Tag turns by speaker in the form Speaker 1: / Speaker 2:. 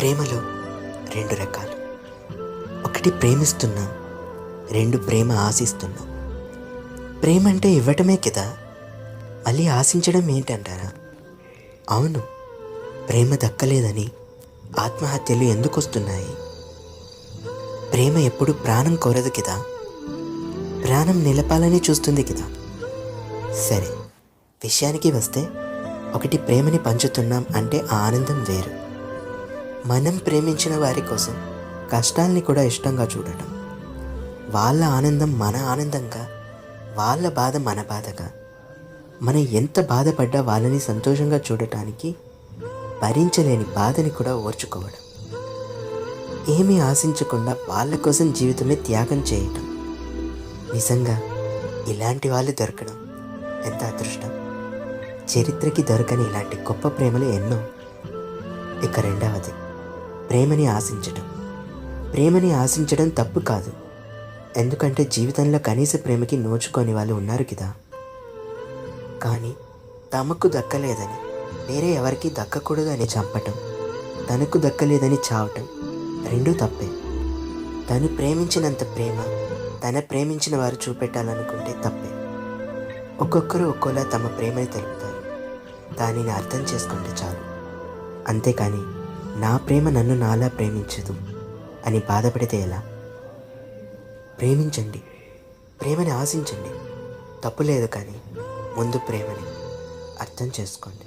Speaker 1: ప్రేమలో రెండు రకాలు. ఒకటి ప్రేమిస్తున్నాం, రెండు ప్రేమ ఆశిస్తున్నాం. ప్రేమ అంటే ఇవ్వటమే కదా, మళ్ళీ ఆశించడం ఏంటంటారా? అవును, ప్రేమ దక్కలేదని ఆత్మహత్యలు ఎందుకు వస్తున్నాయి? ప్రేమ ఎప్పుడు ప్రాణం కోరదు కదా, ప్రాణం నిలపాలని చూస్తుంది కదా. సరే, విషయానికి వస్తే ఒకటి ప్రేమని పంచుతున్నాం అంటే ఆ ఆనందం వేరు. మనం ప్రేమించిన వారి కోసం కష్టాల్ని కూడా ఇష్టంగా చూడటం, వాళ్ళ ఆనందం మన ఆనందంగా, వాళ్ళ బాధ మన బాధగా, మనం ఎంత బాధపడ్డా వాళ్ళని సంతోషంగా చూడటానికి భరించలేని బాధని కూడా ఓర్చుకోవడం, ఏమీ ఆశించకుండా వాళ్ళ కోసం జీవితమే త్యాగం చేయటం. నిజంగా ఇలాంటి వాళ్ళు దొరకడం ఎంత అదృష్టం. చరిత్రకి దొరకని ఇలాంటి గొప్ప ప్రేమలు ఎన్నో. ఇక రెండవది, ప్రేమని ఆశించడం. ప్రేమని ఆశించడం తప్పు కాదు, ఎందుకంటే జీవితంలో కనీస ప్రేమకి నోచుకొని వాళ్ళు ఉన్నారు కదా. కానీ తమకు దక్కలేదని వేరే ఎవరికి దక్కకూడదు అని చంపటం, తనకు దక్కలేదని చావటం రెండూ తప్పే. తను ప్రేమించినంత ప్రేమ తన ప్రేమించిన వారు చూపెట్టాలనుకుంటే తప్పే. ఒక్కొక్కరు ఒక్కోలా తమ ప్రేమని తెలుపుతారు, దానిని అర్థం చేసుకుంటే చాలు. అంతేకాని నా ప్రేమ నన్ను నాలా ప్రేమించదు అని బాధపడితే ఎలా? ప్రేమించండి, ప్రేమని ఆశించండి, తప్పు లేదు. కానీ ముందు ప్రేమని అర్థం చేసుకోండి.